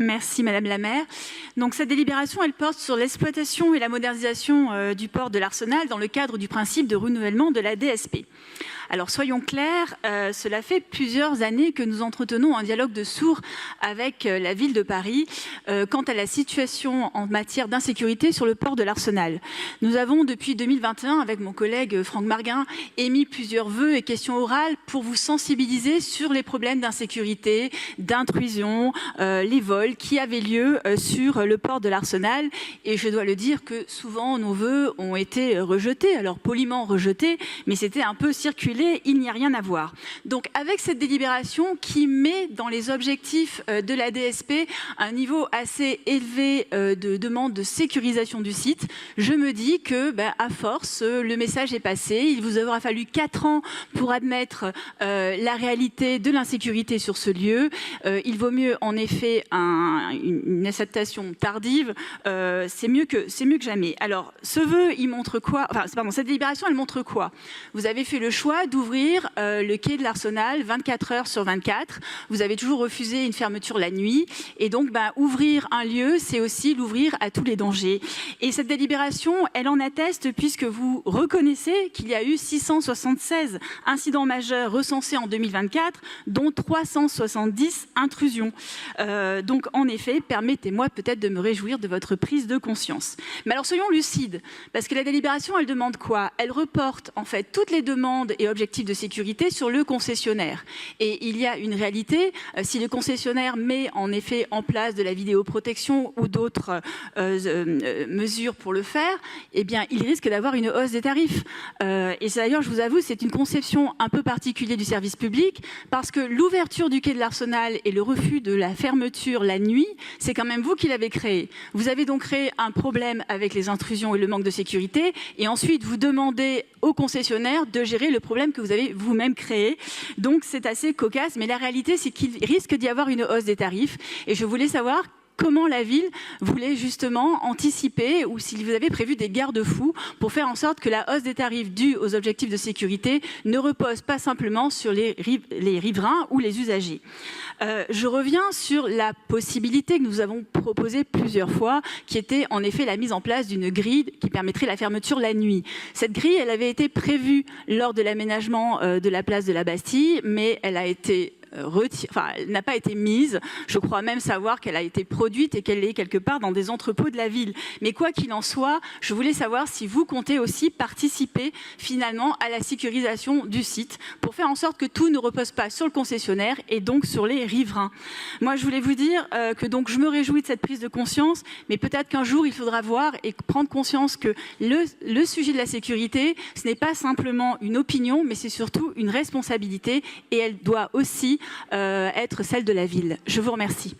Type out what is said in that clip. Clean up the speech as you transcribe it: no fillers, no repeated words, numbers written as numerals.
Merci Madame la maire. Donc cette délibération, elle porte sur l'exploitation et la modernisation du port de l'Arsenal dans le cadre du principe de renouvellement de la DSP. Alors soyons clairs, cela fait plusieurs années que nous entretenons un dialogue de sourds avec la ville de Paris quant à la situation en matière d'insécurité sur le port de l'Arsenal. Nous avons depuis 2021, avec mon collègue Franck Marguin, émis plusieurs vœux et questions orales pour vous sensibiliser sur les problèmes d'insécurité, d'intrusion, les vols qui avaient lieu sur le port de l'Arsenal. Et je dois le dire que souvent nos vœux ont été rejetés, alors poliment rejetés, mais c'était un peu circulé. Il n'y a rien à voir. Donc avec cette délibération qui met dans les objectifs de la DSP un niveau assez élevé de demande de sécurisation du site, je me dis que à force, le message est passé. Il vous aura fallu 4 ans pour admettre la réalité de l'insécurité sur ce lieu. Il vaut mieux en effet une acceptation tardive. C'est mieux que jamais. Alors ce vœu, il montre quoi? Enfin, pardon, cette délibération, elle montre quoi? Vous avez fait le choix d'ouvrir le quai de l'Arsenal 24 heures sur 24. Vous avez toujours refusé une fermeture la nuit. Et donc, ouvrir un lieu, c'est aussi l'ouvrir à tous les dangers. Et cette délibération, elle en atteste puisque vous reconnaissez qu'il y a eu 676 incidents majeurs recensés en 2024, dont 370 intrusions. Donc, en effet, permettez-moi peut-être de me réjouir de votre prise de conscience. Mais alors, soyons lucides, parce que la délibération, elle demande quoi? Elle reporte, en fait, toutes les demandes et objectifs de sécurité sur le concessionnaire. Et il y a une réalité, si le concessionnaire met en effet en place de la vidéoprotection ou d'autres mesures pour le faire, eh bien, il risque d'avoir une hausse des tarifs. Et d'ailleurs, je vous avoue, c'est une conception un peu particulière du service public, parce que l'ouverture du quai de l'Arsenal et le refus de la fermeture la nuit, c'est quand même vous qui l'avez créé. Vous avez donc créé un problème avec les intrusions et le manque de sécurité, et ensuite vous demandez au concessionnaire de gérer le problème que vous avez vous-même créé. Donc c'est assez cocasse, mais la réalité c'est qu'il risque d'y avoir une hausse des tarifs. Et je voulais savoir comment la ville voulait justement anticiper ou si vous avez prévu des garde-fous pour faire en sorte que la hausse des tarifs due aux objectifs de sécurité ne repose pas simplement sur les riverains ou les usagers. Je reviens sur la possibilité que nous avons proposée plusieurs fois, qui était en effet la mise en place d'une grille qui permettrait la fermeture la nuit. Cette grille, elle avait été prévue lors de l'aménagement de la place de la Bastille, mais elle a été elle n'a pas été mise. Je crois même savoir qu'elle a été produite et qu'elle est quelque part dans des entrepôts de la ville. Mais quoi qu'il en soit, je voulais savoir si vous comptez aussi participer finalement à la sécurisation du site pour faire en sorte que tout ne repose pas sur le concessionnaire et donc sur les riverains. Moi, je voulais vous dire que donc je me réjouis de cette prise de conscience, mais peut-être qu'un jour, il faudra voir et prendre conscience que le sujet de la sécurité, ce n'est pas simplement une opinion, mais c'est surtout une responsabilité et elle doit aussi être celle de la ville. Je vous remercie.